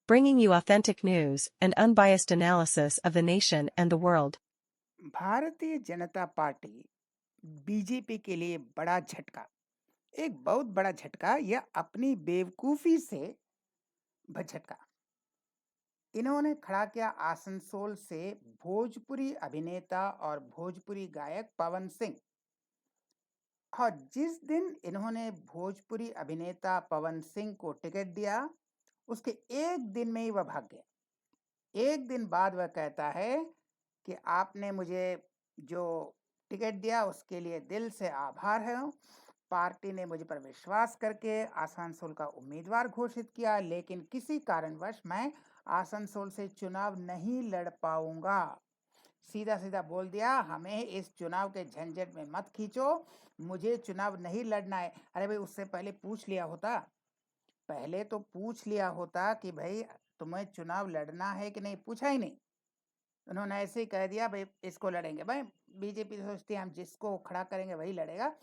bringing you authentic news and unbiased analysis of the nation and the world. Bharatiya Janata party BJP के लिए बड़ा झटका, एक बहुत बड़ा झटका या अपनी बेवकूफी से झटका। इन्होंने खड़ा किया आसनसोल से भोजपुरी अभिनेता और भोजपुरी गायक पवन सिंह। और जिस दिन इन्होंने भोजपुरी अभिनेता पवन सिंह को टिकट दिया, उसके एक दिन में ही वह भाग गया। एक दिन बाद वह कहता है कि आपने मुझे जो टिकट दिया उसके लिए दिल से आभार है। पार्टी ने मुझ पर विश्वास करके आसनसोल का उम्मीदवार घोषित किया, लेकिन किसी कारणवश मैं आसनसोल से चुनाव नहीं लड़ पाऊंगा। सीधा सीधा बोल दिया, हमें इस चुनाव के झंझट में मत खींचो, मुझे चुनाव नहीं लड़ना है। अरे भाई, उससे पहले पूछ लिया होता, पहले तो पूछ लिया होता कि भाई तुम्हें चुनाव लड़ना है कि नहीं। पूछा ही नहीं, उन्होंने ऐसे ही कह दिया भाई इसको लड़ेंगे। भाई बीजेपी सोचती है हम जिसको खड़ा करेंगे वही लड़ेगा,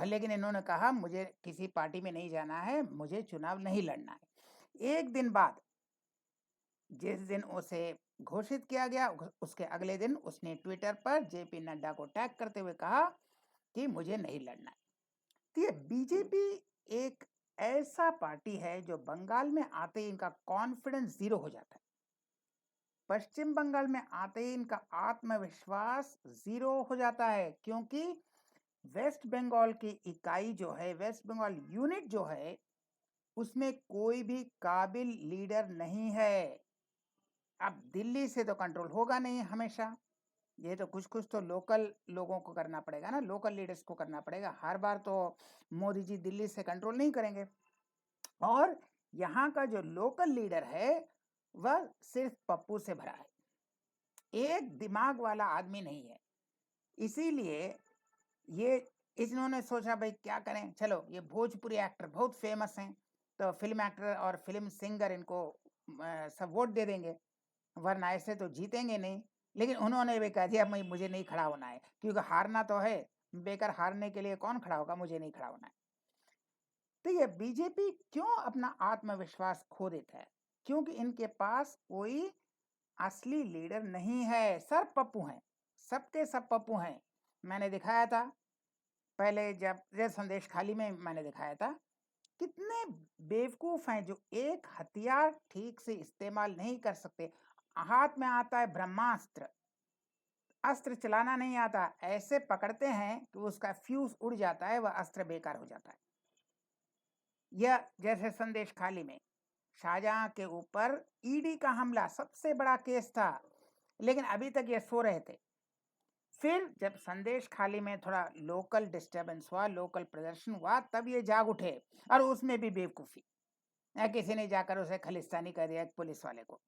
लेकिन इन्होंने कहा मुझे किसी पार्टी में नहीं जाना है, मुझे चुनाव नहीं लड़ना है। एक दिन बाद जिस दिन उसे घोषित किया गया, उसके अगले दिन उसने ट्विटर पर जेपी नड्डा को टैग करते हुए कहा कि मुझे नहीं लड़ना है। तो ये बीजेपी एक ऐसा पार्टी है जो बंगाल में आते ही इनका कॉन्फिडेंस जीरो हो जाता है। पश्चिम बंगाल में आते ही इनका आत्मविश्वास जीरो हो जाता है, क्योंकि वेस्ट बंगाल की इकाई जो है, वेस्ट बंगाल यूनिट जो है, उसमें कोई भी काबिल लीडर नहीं है। अब दिल्ली से तो कंट्रोल होगा नहीं हमेशा, ये तो कुछ कुछ तो लोकल लोगों को करना पड़ेगा ना, लोकल लीडर्स को करना पड़ेगा। हर बार तो मोदी जी दिल्ली से कंट्रोल नहीं करेंगे। और यहाँ का जो लोकल लीडर है वह सिर्फ पप्पू से भरा है, एक दिमाग वाला आदमी नहीं है। इसीलिए ये इन्होंने सोचा भाई क्या करें, चलो ये भोजपुरी एक्टर बहुत फेमस हैं, तो फिल्म एक्टर और फिल्म सिंगर इनको सब वोट दे देंगे, वरना ऐसे तो जीतेंगे नहीं। लेकिन उन्होंने भी कह दिया मुझे नहीं खड़ा होना है, क्योंकि हारना तो है, बेकार हारने के लिए कौन खड़ा होगा, मुझे नहीं खड़ा होना है। तो ये बीजेपी क्यों अपना आत्मविश्वास खो देता है? क्योंकि इनके पास कोई असली लीडर नहीं है, सब पप्पू हैं, सबके सब पप्पू हैं। मैंने दिखाया था पहले, जब ये संदेश खाली में मैंने दिखाया था, कितने बेवकूफ हैं जो एक हथियार ठीक से इस्तेमाल नहीं कर सकते। हाथ में आता है ब्रह्मास्त्र, अस्त्र चलाना नहीं आता, ऐसे पकड़ते हैं कि उसका फ्यूज उड़ जाता है, वह अस्त्र बेकार हो जाता है। यह जैसे संदेश खाली में शाहजहां के ऊपर ईडी का हमला सबसे बड़ा केस था, लेकिन अभी तक ये सो रहे थे। फिर जब संदेश खाली में थोड़ा लोकल डिस्टर्बेंस हुआ, लोकल प्रदर्शन हुआ, तब ये जाग उठे, और उसमें भी बेवकूफी, किसी ने जाकर उसे खलिस्तानी कर दिया पुलिस वाले को।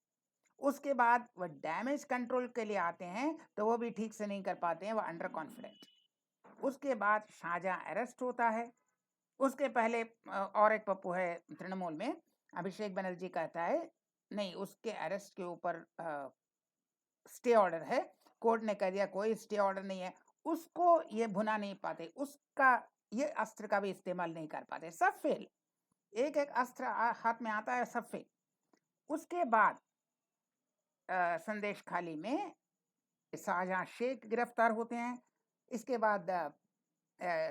उसके बाद वह डैमेज कंट्रोल के लिए आते हैं तो वो भी ठीक से नहीं कर पाते हैं, वह अंडर कॉन्फिडेंट। उसके बाद शाहजहां अरेस्ट होता है। उसके पहले और एक पप्पू है तृणमूल में, अभिषेक बनर्जी, कहता है नहीं, उसके अरेस्ट के ऊपर स्टे ऑर्डर है, कोर्ट ने कह दिया कोई स्टे ऑर्डर नहीं है। उसको ये भुना नहीं पाते, उसका ये अस्त्र का भी इस्तेमाल नहीं कर पाते, सब फेल। एक एक अस्त्र हाथ में आता है, सब फेल। उसके बाद संदेश खाली में शाहजहां शेख गिरफ्तार होते हैं। इसके बाद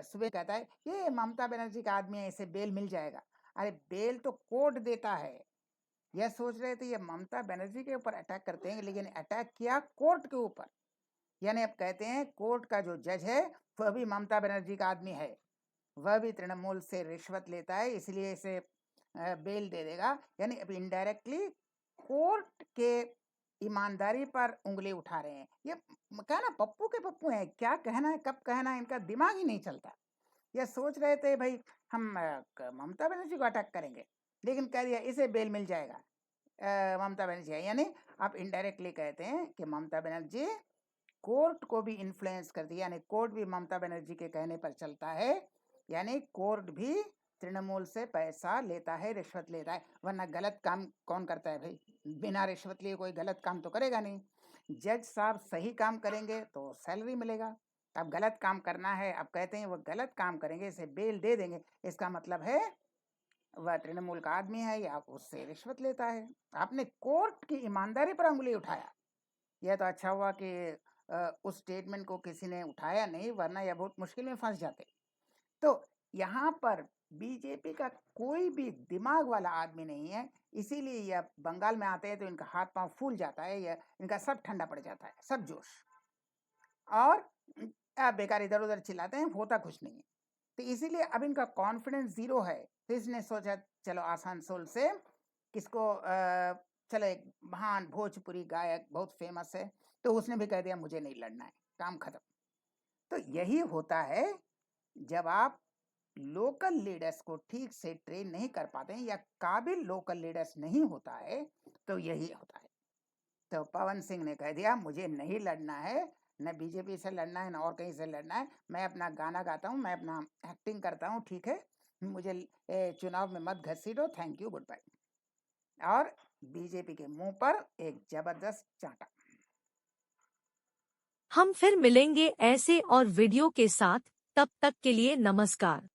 सुबह कहता है ये ममता बनर्जी का आदमी है, इसे बेल मिल जाएगा। अरे बेल तो कोर्ट देता है। यह सोच रहे थे ये ममता बनर्जी के ऊपर अटैक करते हैं, लेकिन अटैक किया कोर्ट के ऊपर। यानी अब कहते हैं कोर्ट का जो जज है वह भी ममता बनर्जी का आदमी है, वह भी तृणमूल से रिश्वत लेता है, इसलिए इसे बेल दे देगा। यानी अब इनडायरेक्टली कोर्ट के ईमानदारी पर उंगली उठा रहे हैं। ये कहना पप्पू के पप्पू हैं, क्या कहना है कब कहना है इनका दिमाग ही नहीं चलता। ये सोच रहे थे भाई हम ममता बनर्जी को अटैक करेंगे, लेकिन कह दिया इसे बेल मिल जाएगा, ममता बनर्जी है। यानी आप इनडायरेक्टली कहते हैं कि ममता बनर्जी कोर्ट को भी इन्फ्लुएंस कर दिया, यानी कोर्ट भी ममता बनर्जी के कहने पर चलता है। यानी कोर्ट भी तृणमूल से पैसा लेता है, रिश्वत लेता है, वरना गलत काम कौन करता है भाई? बिना रिश्वत लिए कोई गलत काम तो करेगा नहीं। जज साहब सही काम करेंगे तो सैलरी मिलेगा, अब गलत काम करना है, अब कहते हैं वो गलत काम करेंगे, इसे बेल दे देंगे, इसका मतलब है वह तृणमूल का आदमी है या उससे रिश्वत लेता है। आपने कोर्ट की ईमानदारी पर अंगुली उठाया। यह तो अच्छा हुआ कि उस स्टेटमेंट को किसी ने उठाया नहीं, वरना यह बहुत मुश्किल में फंस जाते। तो यहाँ पर बीजेपी का कोई भी दिमाग वाला आदमी नहीं है, इसीलिए यह बंगाल में आते हैं तो इनका हाथ पांव फूल जाता है, यह इनका सब ठंडा पड़ जाता है, सब जोश। और बेकार इधर उधर चिल्लाते हैं, होता कुछ नहीं है। तो इसीलिए अब इनका कॉन्फिडेंस जीरो है। तो इसने सोचा चलो आसनसोल से किसको चलो एक महान भोजपुरी गायक बहुत फेमस है, तो उसने भी कह दिया मुझे नहीं लड़ना है, काम खत्म। तो यही होता है जब आप लोकल लीडर्स को ठीक से ट्रेन नहीं कर पाते हैं या काबिल लोकल लीडर्स नहीं होता है, तो यही होता है। तो पवन सिंह ने कह दिया मुझे नहीं लड़ना है, न बीजेपी से लड़ना है, न और कहीं से लड़ना है। मैं अपना गाना गाता हूँ, मैं अपना एक्टिंग करता हूँ, ठीक है, मुझे चुनाव में मत घसीटो, थैंक यू, गुड बाय। और बीजेपी के मुंह पर एक जबरदस्त चांटा। हम फिर मिलेंगे ऐसे और वीडियो के साथ, तब तक के लिए नमस्कार।